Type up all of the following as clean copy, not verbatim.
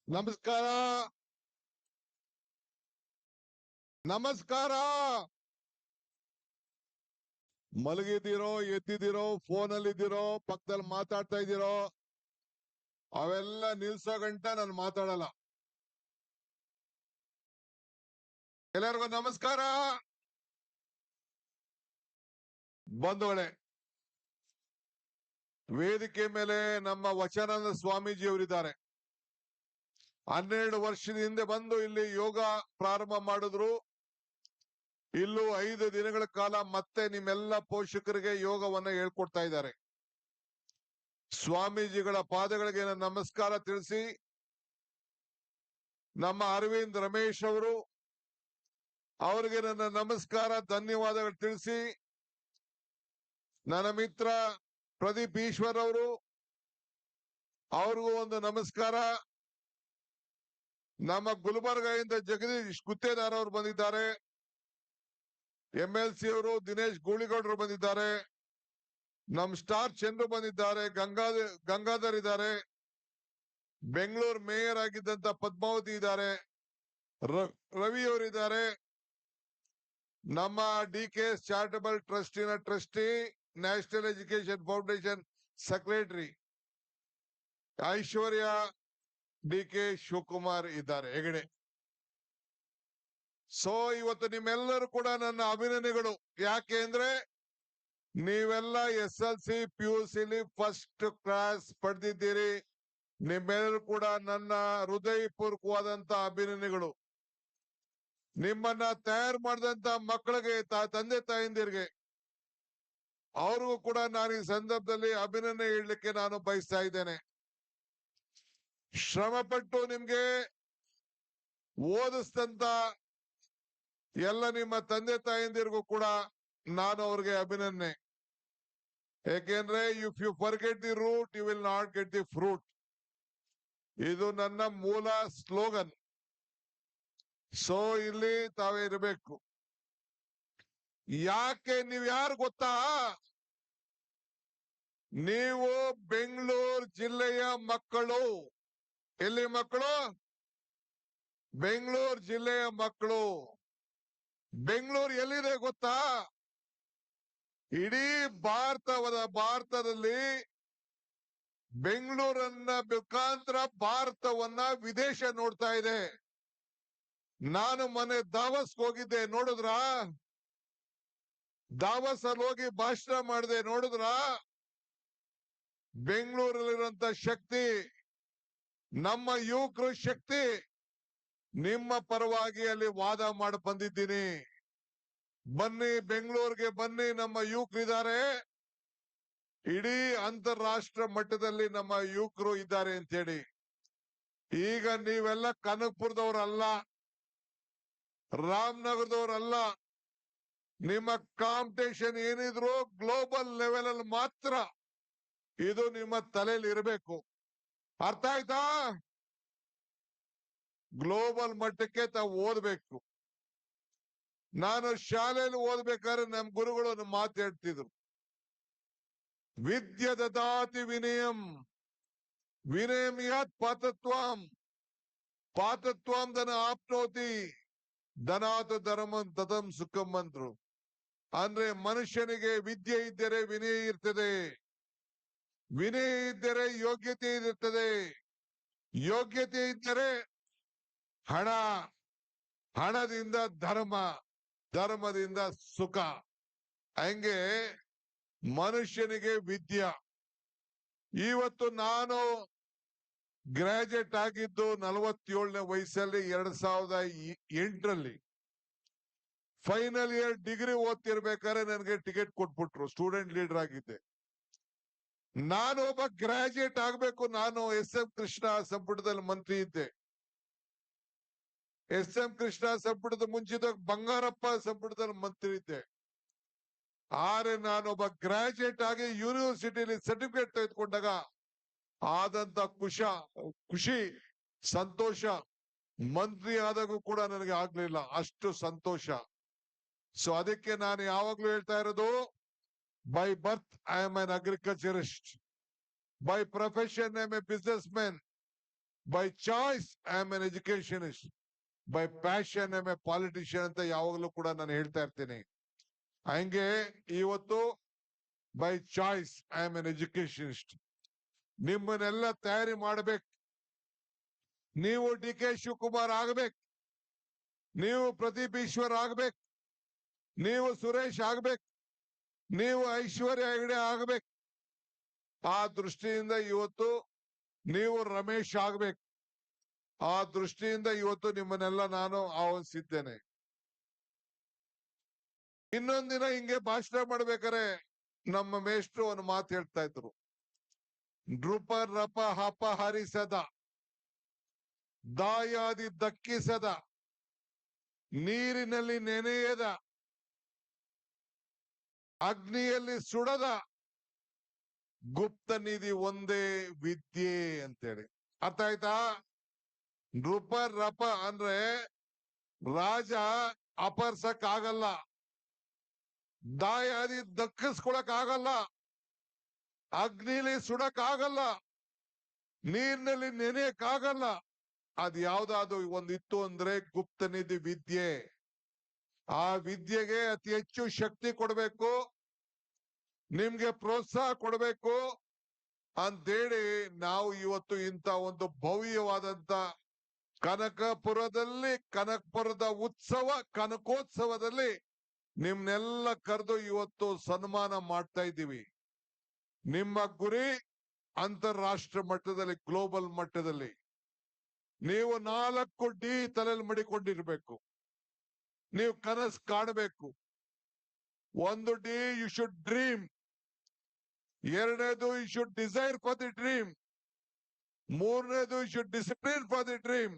ನಮಸ್ಕಾರ. ನಮಸ್ಕಾರ. ಮಲಗಿದ್ದೀರೋ, ಎದ್ದಿದ್ದೀರೋ, ಫೋನಲ್ಲಿ ಇದ್ದೀರೋ, ಪಕ್ಕದಲ್ಲಿ ಮಾತಾಡ್ತಾ ಇದ್ದೀರೋ, ಅವೆಲ್ಲ ನಿಲ್ಸೋ ಗಂಟ ನಾನು ಮಾತಾಡಲ್ಲ. ಎಲ್ಲರಿಗೂ ನಮಸ್ಕಾರ. ಬಂಧುಗಳೇ, ವೇದಿಕೆ ಮೇಲೆ ನಮ್ಮ ವಚನಾನಂದ ಸ್ವಾಮೀಜಿ ಅವರಿದ್ದಾರೆ. 12 ವರ್ಷದ ಹಿಂದೆ ಬಂದು ಇಲ್ಲಿ ಯೋಗ ಪ್ರಾರಂಭ ಮಾಡಿದ್ರು. ಇಲ್ಲೂ 5 ದಿನಗಳ ಕಾಲ ಮತ್ತೆ ನಿಮ್ಮೆಲ್ಲ ಪೋಷಕರಿಗೆ ಯೋಗವನ್ನ ಹೇಳ್ಕೊಡ್ತಾ ಇದ್ದಾರೆ. ಸ್ವಾಮೀಜಿಗಳ ಪಾದಗಳಿಗೆ ನಮಸ್ಕಾರ ತಿಳಿಸಿ, ನಮ್ಮ ಅರವಿಂದ್ ರಮೇಶ್ ಅವರಿಗೆ ನನ್ನ ನಮಸ್ಕಾರ, ಧನ್ಯವಾದಗಳು ತಿಳಿಸಿ, ನನ್ನ ಮಿತ್ರ ಪ್ರದೀಪ್ ಈಶ್ವರ್ ಅವ್ರಿಗೂ ಒಂದು ನಮಸ್ಕಾರ. ನಮ್ಮ ಗುಲ್ಬರ್ಗಾದಿಂದ ಜಗದೀಶ್ ಗುತ್ತೇದಾರ್ ಅವರು ಬಂದಿದ್ದಾರೆ. MLC ದಿನೇಶ್ ಗೂಳಿಗೌಡರು ಬಂದಿದ್ದಾರೆ. ನಮ್ ಸ್ಟಾರ್ ಚಂದ್ರು ಬಂದಿದ್ದಾರೆ. ಗಂಗಾಧರ್ ಇದ್ದಾರೆ. ಬೆಂಗಳೂರು ಮೇಯರ್ ಆಗಿದ್ದಂತ ಪದ್ಮಾವತಿ ಇದ್ದಾರೆ. ರವಿ ಅವರಿದ್ದಾರೆ. ನಮ್ಮ DKS ಚಾರಿಟಬಲ್ ಟ್ರಸ್ಟಿನ trustee, national education foundation secretary Aishwarya DK Shivakumar ಇದ್ದಾರೆ ಹೆಗಡೆ. ಸೊ ಇವತ್ತು ನಿಮ್ಮೆಲ್ಲರೂ ಕೂಡ ನನ್ನ ಅಭಿನಂದನೆಗಳು. ಯಾಕೆ ಅಂದ್ರೆ ನೀವೆಲ್ಲ SLC PUC ಫಸ್ಟ್ ಕ್ಲಾಸ್ ಪಡೆದಿದ್ದೀರಿ. ನಿಮ್ಮೆಲ್ಲರೂ ಕೂಡ ನನ್ನ ಹೃದಯಪೂರ್ವಕವಾದಂತ ಅಭಿನಂದನೆಗಳು. ನಿಮ್ಮನ್ನ ತಯಾರು ಮಾಡಿದಂತ ಮಕ್ಕಳಿಗೆ, ತಂದೆ ತಾಯಿಂದಿರಿಗೆ, ಅವ್ರಿಗೂ ಕೂಡ ನಾನು ಈ ಸಂದರ್ಭದಲ್ಲಿ ಅಭಿನಂದನೆ ಹೇಳಲಿಕ್ಕೆ ನಾನು ಬಯಸ್ತಾ ಇದ್ದೇನೆ. ಶ್ರಮಪಟ್ಟು ನಿಮ್ಗೆ ಓದಿಸಿದಂತ ಎಲ್ಲ ನಿಮ್ಮ ತಂದೆ ತಾಯಿಂದಿರಿಗೂ ಕೂಡ ನಾನು ಅವ್ರಿಗೆ ಅಭಿನಂದನೆ. ಯಾಕೆಂದ್ರೆ if you forget the root you will not get the fruit. ಇದು ನನ್ನ ಮೂಲ ಸ್ಲೋಗನ್. ಸೊ ಇಲ್ಲಿ ತಾವೇ ಇರಬೇಕು. ಯಾಕೆ ನೀವು ಯಾರು ಗೊತ್ತಾ? ನೀವು ಬೆಂಗಳೂರು ಜಿಲ್ಲೆಯ ಮಕ್ಕಳು. ಎಲ್ಲಿ ಮಕ್ಕಳು? ಬೆಂಗಳೂರು ಜಿಲ್ಲೆಯ ಮಕ್ಕಳು. ಬೆಂಗಳೂರು ಎಲ್ಲಿದೆ ಗೊತ್ತಾ? ಇಡೀ ಭಾರತದಲ್ಲಿ ಬೆಂಗಳೂರನ್ನ ಮುಖಾಂತರ ಭಾರತವನ್ನ ವಿದೇಶ ನೋಡ್ತಾ ಇದೆ. ನಾನು ಮೊನ್ನೆ ದಾವಸ್ಗೆ ಹೋಗಿದ್ದೆ, ನೋಡಿದ್ರ? ದಾವಸ್ ಅಲ್ಲಿ ಹೋಗಿ ಭಾಷಣ ಮಾಡಿದೆ, ನೋಡಿದ್ರ? ಬೆಂಗಳೂರಲ್ಲಿರುವಂತ ಶಕ್ತಿ, ನಮ್ಮ ಯುವಕರು ಶಕ್ತಿ, ನಿಮ್ಮ ಪರವಾಗಿ ಅಲ್ಲಿ ವಾದ ಮಾಡಿ ಬಂದಿದ್ದೀನಿ. ಬನ್ನಿ, ಬೆಂಗಳೂರಿಗೆ ಬನ್ನಿ, ನಮ್ಮ ಯುವಕರಿದ್ದಾರೆ. ಇಡೀ ಅಂತಾರಾಷ್ಟ್ರ ಮಟ್ಟದಲ್ಲಿ ನಮ್ಮ ಯುವಕರು ಇದ್ದಾರೆ ಅಂತ ಹೇಳಿ. ಈಗ ನೀವೆಲ್ಲ ಕನಕಪುರದವರಲ್ಲ, ರಾಮನಗರದವರಲ್ಲ. ನಿಮ್ಮ ಕಾಂಪಿಟೇಷನ್ ಏನಿದ್ರು ಗ್ಲೋಬಲ್ ಲೆವೆಲ್ ಅಲ್ಲಿ ಮಾತ್ರ ಇದು ನಿಮ್ಮ ತಲೆಯಲ್ಲಿ ಇರಬೇಕು. ಅರ್ಥ ಆಯ್ತಾ? ಗ್ಲೋಬಲ್ ಮಟ್ಟಕ್ಕೆ ತಾವು ಓದ್ಬೇಕು. ನಾನು ಶಾಲೆಯಲ್ಲಿ ಓದ್ಬೇಕಾದ್ರೆ ನಮ್ ಗುರುಗಳು ಒಂದು ಮಾತು ಹೇಳ್ತಿದ್ರು, ವಿದ್ಯೆ ದದಾತಿ ವಿನಯಂ, ವಿನಯಂ ಯಾತ್ ಪಾತತ್ವಂ, ಪಾತತ್ವಂ ಧನ ಆಪ್ನೋತಿ, ಧನಾತ ಧರ್ಮಂ ತದಂ ಸುಖಂ ಅಂದ್ರು. ಅಂದ್ರೆ ಮನುಷ್ಯನಿಗೆ ವಿದ್ಯೆ ಇದ್ದರೆ ವಿನಯ ಇರ್ತದೆ, ವಿನಯ ಇದ್ದರೆ ಯೋಗ್ಯತೆ ಇರುತ್ತದೆ, ಯೋಗ್ಯತೆ ಇದ್ದರೆ ಹಣ, ಹಣದಿಂದ ಧರ್ಮ, ಧರ್ಮದಿಂದ ಸುಖ. ಹಂಗೆ ಮನುಷ್ಯನಿಗೆ ವಿದ್ಯೆ. ಇವತ್ತು ನಾನು ಗ್ರಾಜುಯೇಟ್ ಆಗಿದ್ದು 47ನೇ ವಯಸ್ಸಲ್ಲಿ 2008ರಲ್ಲಿ. ಫೈನಲ್ ಇಯರ್ ಡಿಗ್ರಿ ಓದ್ತಿರ್ಬೇಕಾದ್ರೆ ನನಗೆ ಟಿಕೆಟ್ ಕೊಟ್ಬಿಟ್ರು. ಸ್ಟೂಡೆಂಟ್ ಲೀಡರ್ ಆಗಿದ್ದೆ. ನಾನು ಒಬ್ಬ ಗ್ರಾಜುಯೇಟ್ ಆಗ್ಬೇಕು. ನಾನು SM ಕೃಷ್ಣ ಸಂಪುಟದಲ್ಲಿ ಮಂತ್ರಿ ಇದ್ದೆ. SM ಕೃಷ್ಣ ಸಂಪುಟದ ಮುಂಚಿತ ಬಂಗಾರಪ್ಪ ಸಂಪುಟದಲ್ಲಿ ಮಂತ್ರಿ ಇದ್ದೆ. ಆದ್ರೆ ನಾನೊಬ್ಬ ಗ್ರಾಜುಯೇಟ್ ಆಗಿ ಯೂನಿವರ್ಸಿಟಿಯಲ್ಲಿ ಸರ್ಟಿಫಿಕೇಟ್ ತೆಗೆದುಕೊಂಡಾಗ ಆದಂತ ಖುಷಿ, ಸಂತೋಷ ಮಂತ್ರಿ ಆದಾಗೂ ಕೂಡ ನನಗೆ ಆಗ್ಲಿಲ್ಲ. ಅಷ್ಟು ಸಂತೋಷ. ಸೊ ಅದಕ್ಕೆ ನಾನು ಯಾವಾಗ್ಲೂ ಹೇಳ್ತಾ ಇರೋದು, by birth I am an agriculturist, by profession I am A business man, by choice I am an educationist, by passion I am A politician ಅಂತ ಯಾವಾಗಲೂ ಕೂಡ ನಾನು ಹೇಳ್ತಾ ಇರ್ತೀನಿ. ಹಂಗೆ ಇವತ್ತು by choice I am an educationist. ನಿಮ್ಮನ್ನೆಲ್ಲ ತಯಾರಿ ಮಾಡ್ಬೇಕು. ನೀವು ಡಿ ಕೆ ಶಿವಕುಮಾರ್ ಆಗ್ಬೇಕು, ನೀವು ಪ್ರದೀಪ್ ಈಶ್ವರ್ ಆಗ್ಬೇಕು, ನೀವು ಸುರೇಶ್ ಆಗ್ಬೇಕು, ನೀವು ಐಶ್ವರ್ಯ ಹೆಗಡೆ ಆಗ್ಬೇಕು. ಆ ದೃಷ್ಟಿಯಿಂದ ಇವತ್ತು ನೀವು ರಮೇಶ್ ಆಗ್ಬೇಕು. ಆ ದೃಷ್ಟಿಯಿಂದ ಇವತ್ತು ನಿಮ್ಮನ್ನೆಲ್ಲ ನಾನು ಆಹ್ವಾನಿಸಿದ್ದೇನೆ. ಇನ್ನೊಂದಿನ ಹಿಂಗೆ ಭಾಷಣ ಮಾಡ್ಬೇಕಾರೆ ನಮ್ಮ ಮೇಷ್ಟ್ರು ಒಂದು ಮಾತು ಹೇಳ್ತಾ ಇದ್ರು. ನೃಪ ರಪ ಹಪ ಹರಿಸದ, ದಾಯಾದಿ ದಕ್ಕಿಸದ, ನೀರಿನಲ್ಲಿ ನೆನೆಯದ, ಅಗ್ನಿಯಲ್ಲಿ ಸುಡದ ಗುಪ್ತ ನಿಧಿ ಒಂದೇ ವಿದ್ಯೆ ಅಂತೇಳಿ. ಅರ್ಥ ಆಯ್ತಾ? ನೃಪ ರಪ ಅಂದ್ರೆ ರಾಜ ಅಪರ್ಸಕ್ ಆಗಲ್ಲ, ದಾಯಾದಿ ದಕ್ಕಿಸ್ಕೊಳಕ್ ಆಗಲ್ಲ, ಅಗ್ನಿಲಿ ಸುಡಕ್ ಆಗಲ್ಲ, ನೀರಿನಲ್ಲಿ ನೆನೆಯಕ್ ಆಗಲ್ಲ. ಅದ್ ಯಾವ್ದಾದ್ರು ಒಂದಿತ್ತು ಅಂದ್ರೆ ಗುಪ್ತ ನಿಧಿ ವಿದ್ಯೆ. ಆ ವಿದ್ಯೆಗೆ ಅತಿ ಹೆಚ್ಚು ಶಕ್ತಿ ಕೊಡಬೇಕು, ನಿಮ್ಗೆ ಪ್ರೋತ್ಸಾಹ ಕೊಡಬೇಕು ಅಂತೇಳಿ ನಾವು ಇವತ್ತು ಇಂತ ಒಂದು ಭವ್ಯವಾದಂತ ಕನಕಪುರದ ಉತ್ಸವ, ಕನಕೋತ್ಸವದಲ್ಲಿ ನಿಮ್ನೆಲ್ಲ ಕರೆದು ಇವತ್ತು ಸನ್ಮಾನ ಮಾಡ್ತಾ ಇದ್ದೀವಿ. ನಿಮ್ಮ ಗುರಿ ಅಂತಾರಾಷ್ಟ್ರ ಮಟ್ಟದಲ್ಲಿ, ಗ್ಲೋಬಲ್ ಮಟ್ಟದಲ್ಲಿ ನೀವು 4 ಡಿ ತಲೆಯಲ್ಲಿ ಮಡಿಕೊಂಡಿರ್ಬೇಕು. ನೀವು ಕನಸು ಕಾಣಬೇಕು. 1 ಡಿ ಯು ಶುಡ್ ಡ್ರೀಮ್, 2ನೇದು you should desire for the dream, 3ನೇದು you should discipline for the dream,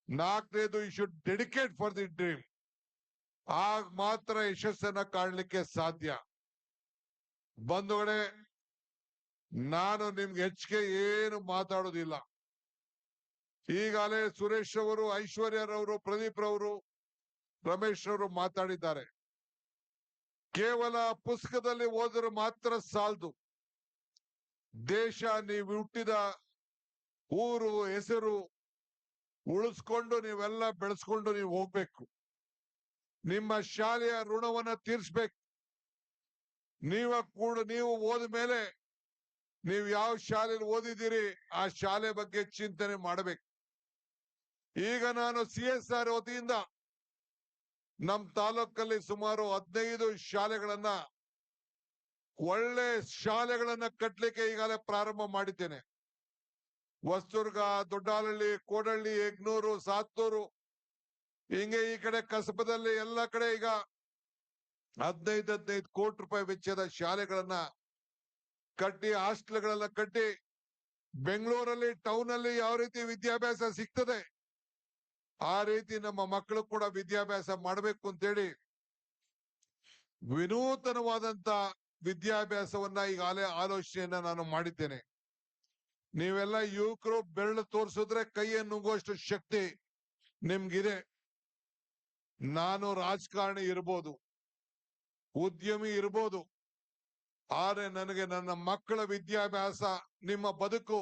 4ನೇದು you should dedicate for the dream. ಆಗ ಮಾತ್ರ ಯಶಸ್ಸನ್ನ ಕಾಣಲಿಕ್ಕೆ ಸಾಧ್ಯ. ಬಂಧುಗಳೇ, ನಾನು ನಿಮ್ಗೆ ಹೆಚ್ಚಿಗೆ ಏನು ಮಾತಾಡೋದಿಲ್ಲ. ಈಗಾಗಲೇ ಸುರೇಶ್ ಅವರು, ಐಶ್ವರ್ಯರವರು, ಪ್ರದೀಪ್ ರವರು, ರಮೇಶ್ ಅವರು ಮಾತಾಡಿದ್ದಾರೆ. ಕೇವಲ ಪುಸ್ತಕದಲ್ಲಿ ಓದಿದ್ರೆ ಮಾತ್ರ ಸಾಲದು. ದೇಶ, ನೀವು ಹುಟ್ಟಿದ ಊರು, ಹೆಸರು ಉಳಿಸ್ಕೊಂಡು ನೀವೆಲ್ಲ ಬೆಳೆಸ್ಕೊಂಡು ನೀವು ಹೋಗ್ಬೇಕು. ನಿಮ್ಮ ಶಾಲೆಯ ಋಣವನ್ನ ತೀರಿಸ್ಬೇಕು. ನೀವು ಓದ ಮೇಲೆ ನೀವು ಯಾವ ಶಾಲೆಯಲ್ಲಿ ಓದಿದ್ದೀರಿ ಆ ಶಾಲೆ ಬಗ್ಗೆ ಚಿಂತನೆ ಮಾಡಬೇಕು. ಈಗ ನಾನು CSR ವತಿಯಿಂದ ನಮ್ ತಾಲೂಕಲ್ಲಿ ಸುಮಾರು 15 ಶಾಲೆಗಳನ್ನ, ಒಳ್ಳೆ ಶಾಲೆಗಳನ್ನ ಕಟ್ಲಿಕ್ಕೆ ಈಗಾಗಲೇ ಪ್ರಾರಂಭ ಮಾಡಿದ್ದೇನೆ. ಹೊಸದುರ್ಗ, ದೊಡ್ಡಾಲಹಳ್ಳಿ, ಕೋಡಹಳ್ಳಿ, ಯಗ್ನೂರು, ಸಾತ್ತೂರು, ಹಿಂಗೆ ಈ ಕಡೆ ಕಸಬದಲ್ಲಿ ಎಲ್ಲ ಕಡೆ ಈಗ 15 ಕೋಟಿ ರೂಪಾಯಿ ವೆಚ್ಚದ ಶಾಲೆಗಳನ್ನ ಕಟ್ಟಿ, ಹಾಸ್ಟೆಲ್ಗಳನ್ನ ಕಟ್ಟಿ, ಬೆಂಗಳೂರಲ್ಲಿ ಟೌನ್ ಅಲ್ಲಿ ಯಾವ ರೀತಿ ವಿದ್ಯಾಭ್ಯಾಸ ಸಿಗ್ತದೆ ಆ ರೀತಿ ನಮ್ಮ ಮಕ್ಕಳು ಕೂಡ ವಿದ್ಯಾಭ್ಯಾಸ ಮಾಡಬೇಕು ಅಂತೇಳಿ ವಿನೂತನವಾದಂತ ವಿದ್ಯಾಭ್ಯಾಸವನ್ನ ಈಗಾಗಲೇ ಆಲೋಚನೆಯನ್ನ ನಾನು ಮಾಡಿದ್ದೇನೆ. ನೀವೆಲ್ಲ ಯುವಕರು ಬೆರಳು ತೋರಿಸಿದ್ರೆ ಕೈಯನ್ನು ನುಂಗುವಷ್ಟು ಶಕ್ತಿ ನಿಮ್ಗಿದೆ. ನಾನು ರಾಜಕಾರಣಿ ಇರ್ಬೋದು, ಉದ್ಯಮಿ ಇರ್ಬೋದು, ಆದ್ರೆ ನನಗೆ ನನ್ನ ಮಕ್ಕಳ ವಿದ್ಯಾಭ್ಯಾಸ, ನಿಮ್ಮ ಬದುಕು,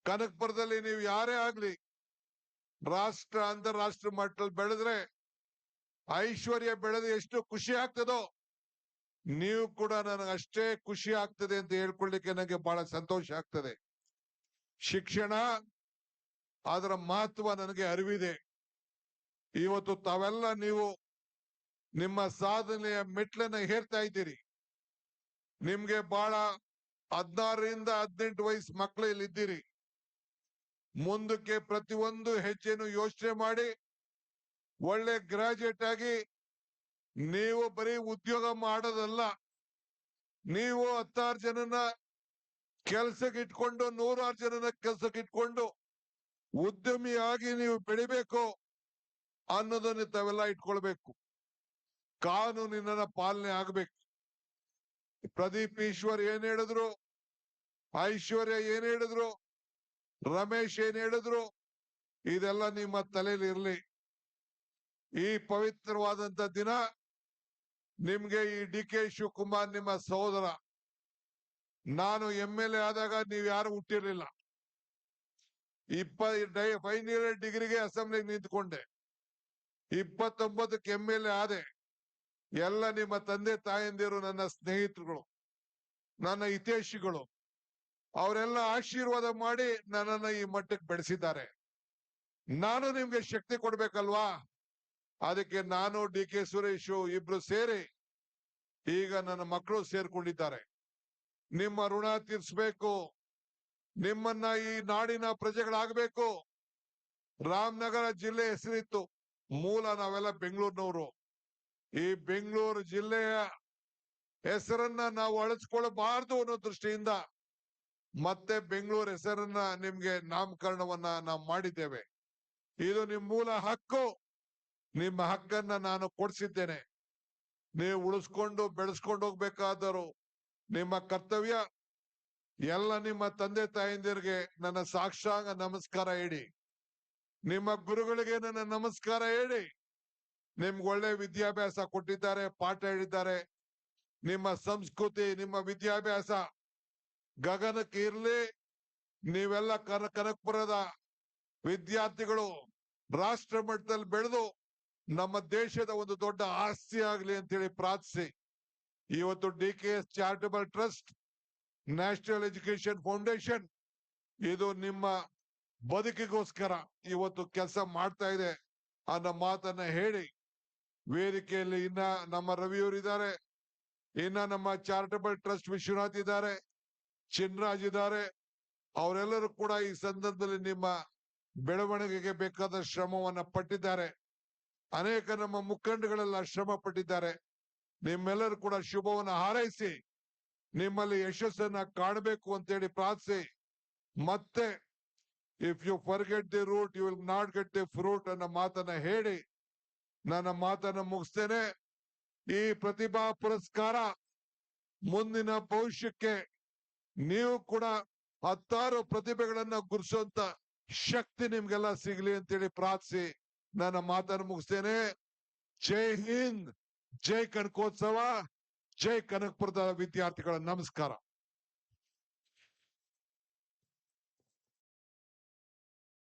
ಕನಕಪುರದಲ್ಲಿ ನೀವು ಯಾರೇ ಆಗ್ಲಿ ರಾಷ್ಟ್ರ, ಅಂತಾರಾಷ್ಟ್ರ ಮಟ್ಟದಲ್ಲಿ ಬೆಳೆದ್ರೆ, ಐಶ್ವರ್ಯ ಬೆಳೆದು ಎಷ್ಟು ಖುಷಿ ಆಗ್ತದೋ ನೀವು ಕೂಡ ನನಗೆ ಅಷ್ಟೇ ಖುಷಿ ಆಗ್ತದೆ ಅಂತ ಹೇಳ್ಕೊಳ್ಳಿಕ್ಕೆ ನನಗೆ ಬಹಳ ಸಂತೋಷ ಆಗ್ತದೆ. ಶಿಕ್ಷಣ, ಅದರ ಮಹತ್ವ ನನಗೆ ಅರಿವಿದೆ. ಇವತ್ತು ತಾವೆಲ್ಲ ನೀವು ನಿಮ್ಮ ಸಾಧನೆಯ ಮೆಟ್ಲನ್ನ ಹೇರ್ತಾ ಇದ್ದೀರಿ. ನಿಮ್ಗೆ ಬಹಳ 16ರಿಂದ 18 ವಯಸ್ಸು ಮಕ್ಕಳು ಇಲ್ಲಿ ಇದ್ದೀರಿ. ಮುಂದಕ್ಕೆ ಪ್ರತಿಯೊಂದು ಹೆಜ್ಜೆನು ಯೋಚನೆ ಮಾಡಿ ಒಳ್ಳೆ ಗ್ರಾಜುಯೇಟ್ ಆಗಿ ನೀವು ಬರೀ ಉದ್ಯೋಗ ಮಾಡೋದಲ್ಲ, ನೀವು 16 ಜನನ ಕೆಲ್ಸಕ್ಕೆ ಇಟ್ಕೊಂಡು, 100 ಜನನ ಕೆಲ್ಸಕ್ಕೆ ಇಟ್ಕೊಂಡು ಉದ್ಯಮಿಯಾಗಿ ನೀವು ಬೆಳಿಬೇಕು ಅನ್ನೋದನ್ನ ತಾವೆಲ್ಲ ಇಟ್ಕೊಳ್ಬೇಕು. ಕಾನೂನಿನ ಪಾಲನೆ ಆಗ್ಬೇಕು. ಪ್ರದೀಪ್ ಈಶ್ವರ್ ಏನ್ ಹೇಳಿದ್ರು, ಐಶ್ವರ್ಯ ಏನ್ ಹೇಳಿದ್ರು, ರಮೇಶ್ ಏನ್ ಹೇಳಿದ್ರು, ಇದೆಲ್ಲ ನಿಮ್ಮ ತಲೆಯಲ್ಲಿ ಇರ್ಲಿ. ಈ ಪವಿತ್ರವಾದಂತ ದಿನ ನಿಮ್ಗೆ ಈ ಡಿ ಕೆ ಶಿವಕುಮಾರ್ ನಿಮ್ಮ ಸಹೋದರ ನಾನು MLA ಆದಾಗ ನೀವ್ ಯಾರು ಹುಟ್ಟಿರ್ಲಿಲ್ಲ. ಫೈನಲ್ ಇಯರ್ ಡಿಗ್ರಿಗೆ ಅಸೆಂಬ್ಲಿಗೆ ನಿಂತ್ಕೊಂಡೆ. 29ಕ್ಕೆ MLA ಆದೆ. ಎಲ್ಲ ನಿಮ್ಮ ತಂದೆ ತಾಯಂದಿರು, ನನ್ನ ಸ್ನೇಹಿತರುಗಳು, ನನ್ನ ಹಿತೈಷಿಗಳು, ಅವರೆಲ್ಲ ಆಶೀರ್ವಾದ ಮಾಡಿ ನನ್ನನ್ನ ಈ ಮಟ್ಟಕ್ಕೆ ಬೆಳೆಸಿದ್ದಾರೆ. ನಾನು ನಿಮ್ಗೆ ಶಕ್ತಿ ಕೊಡ್ಬೇಕಲ್ವಾ? ಅದಕ್ಕೆ ನಾನು DK ಸುರೇಶ್ ಇಬ್ರು ಸೇರಿ ಈಗ ನನ್ನ ಮಕ್ಕಳು ಸೇರ್ಕೊಂಡಿದ್ದಾರೆ. ನಿಮ್ಮ ಋಣ ತೀರ್ಸ್ಬೇಕು, ನಿಮ್ಮನ್ನ ಈ ನಾಡಿನ ಪ್ರಜೆಗಳಾಗಬೇಕು. ರಾಮನಗರ ಜಿಲ್ಲೆ ಹೆಸರಿತ್ತು, ಮೂಲ ನಾವೆಲ್ಲ ಬೆಂಗಳೂರಿನವರು. ಈ ಬೆಂಗಳೂರು ಜಿಲ್ಲೆಯ ಹೆಸರನ್ನ ನಾವು ಅಳಿಸ್ಕೊಳ್ಬಾರ್ದು ಅನ್ನೋ ದೃಷ್ಟಿಯಿಂದ ಮತ್ತೆ ಬೆಂಗಳೂರು ಹೆಸರನ್ನ ನಿಮ್ಗೆ ನಾಮಕರಣವನ್ನ ನಾವು ಮಾಡಿದ್ದೇವೆ. ಇದು ನಿಮ್ ಮೂಲ ಹಕ್ಕು. ನಿಮ್ಮ ಹಕ್ಕನ್ನ ನಾನು ಕೊಡ್ಸಿದ್ದೇನೆ. ನೀವು ಉಳಿಸ್ಕೊಂಡು ಬೆಳೆಸ್ಕೊಂಡು ಹೋಗ್ಬೇಕಾದರೂ ನಿಮ್ಮ ಕರ್ತವ್ಯ. ಎಲ್ಲ ನಿಮ್ಮ ತಂದೆ ತಾಯಂದಿರಿಗೆ ನನ್ನ ಸಾಷ್ಟಾಂಗ ನಮಸ್ಕಾರ ಹೇಳಿ, ನಿಮ್ಮ ಗುರುಗಳಿಗೆ ನನ್ನ ನಮಸ್ಕಾರ ಹೇಳಿ. ನಿಮ್ಗೆ ಒಳ್ಳೆ ವಿದ್ಯಾಭ್ಯಾಸ ಕೊಟ್ಟಿದ್ದಾರೆ, ಪಾಠ ಹೇಳಿದ್ದಾರೆ. ನಿಮ್ಮ ಸಂಸ್ಕೃತಿ, ನಿಮ್ಮ ವಿದ್ಯಾಭ್ಯಾಸ ಗಗನಕ್ಕೆ ಇರ್ಲಿ. ನೀವೆಲ್ಲ ಕನಕಪುರದ ವಿದ್ಯಾರ್ಥಿಗಳು ರಾಷ್ಟ್ರ ಮಟ್ಟದಲ್ಲಿ ಬೆಳೆದು ನಮ್ಮ ದೇಶದ ಒಂದು ದೊಡ್ಡ ಆಸ್ತಿ ಆಗ್ಲಿ ಅಂತೇಳಿ ಪ್ರಾರ್ಥಿಸಿ, ಇವತ್ತು DKS charitable trust, national education foundation ಇದು ನಿಮ್ಮ ಬದುಕಿಗೋಸ್ಕರ ಇವತ್ತು ಕೆಲಸ ಮಾಡ್ತಾ ಇದೆ ಅನ್ನೋ ಮಾತನ್ನ ಹೇಳಿ, ವೇದಿಕೆಯಲ್ಲಿ ಇನ್ನ ನಮ್ಮ ರವಿಯವರು ಇದ್ದಾರೆ, ಇನ್ನ ನಮ್ಮ ಚಾರಿಟಬಲ್ ಟ್ರಸ್ಟ್ ವಿಶ್ವನಾಥ್ ಇದ್ದಾರೆ, ಚಿನ್ರಾಜ್ ಇದ್ದಾರೆ. ಅವರೆಲ್ಲರೂ ಕೂಡ ಈ ಸಂದರ್ಭದಲ್ಲಿ ನಿಮ್ಮ ಬೆಳವಣಿಗೆಗೆ ಬೇಕಾದ ಶ್ರಮವನ್ನ ಪಟ್ಟಿದ್ದಾರೆ. ಅನೇಕ ನಮ್ಮ ಮುಖಂಡಗಳೆಲ್ಲ ಶ್ರಮ ಪಟ್ಟಿದ್ದಾರೆ. ನಿಮ್ಮೆಲ್ಲರೂ ಕೂಡ ಶುಭವನ್ನ ಹಾರೈಸಿ ನಿಮ್ಮಲ್ಲಿ ಯಶಸ್ಸನ್ನ ಕಾಣಬೇಕು ಅಂತೇಳಿ ಪ್ರಾರ್ಥಿಸಿ, ಮತ್ತೆ if you forget the root you will not get the fruit ಅನ್ನೋ ಮಾತನ್ನ ಹೇಳಿ ನನ್ನ ಮಾತನ್ನ ಮುಗಿಸ್ತೇನೆ. ಈ ಪ್ರತಿಭಾ ಪುರಸ್ಕಾರ ಮುಂದಿನ ಭವಿಷ್ಯಕ್ಕೆ ನೀವು ಕೂಡ 10 ಪ್ರತಿಭೆಗಳನ್ನ ಗುರುಸುವಂತ ಶಕ್ತಿ ನಿಮ್ಗೆಲ್ಲ ಸಿಗ್ಲಿ ಅಂತೇಳಿ ಪ್ರಾರ್ಥಿಸಿ ನನ್ನ ಮಾತನ್ನು ಮುಗಿಸ್ತೇನೆ. ಜೈ ಹಿಂದ್, ಜೈ ಕನಕೋತ್ಸವ, ಜೈ ಕನಕಪುರದ ವಿದ್ಯಾರ್ಥಿಗಳ ನಮಸ್ಕಾರ.